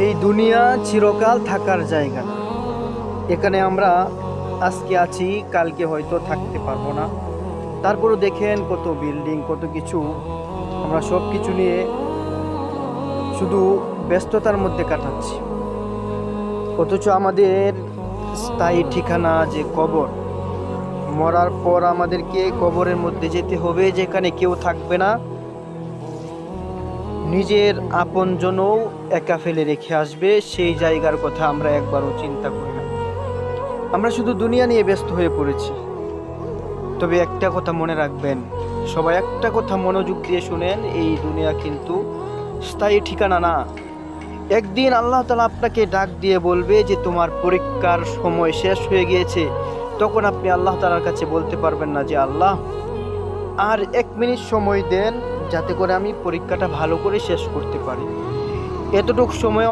এই দুনিয়া চিরকাল থাকার জায়গা না। এখানে আমরা আজকে আছি, কালকে হয়তো থাকতে পারবো না। তারপরও দেখেন কত বিল্ডিং, কত কিছু, আমরা সব কিছু নিয়ে শুধু ব্যস্ততার মধ্যে কাটাচ্ছি। অথচ আমাদের স্থায়ী ঠিকানা যে কবর, মরার পর আমাদেরকে কবরের মধ্যে যেতে হবে, যেখানে কেউ থাকবে না, নিজের আপনজনও একা ফেলে রেখে আসবে। সেই জায়গার কথা আমরা একবারও চিন্তা করি না। আমরা শুধু দুনিয়া নিয়ে ব্যস্ত হয়ে পড়েছি। তবে একটা কথা মনে রাখবেন, সবাই একটা কথা মনোযোগ দিয়ে শুনেন, এই দুনিয়া কিন্তু স্থায়ী ঠিকানা না। একদিন আল্লাহ তাআলা আপনাকে ডাক দিয়ে বলবে যে তোমার পরীক্ষার সময় শেষ হয়ে গিয়েছে। তখন আপনি আল্লাহ তাআলার কাছে বলতে পারবেন না যে আল্লাহ, আর 1 মিনিট সময় দেন, যাতে করে আমি পরীক্ষাটা ভালো করে শেষ করতে পারি। এতটুকু সময়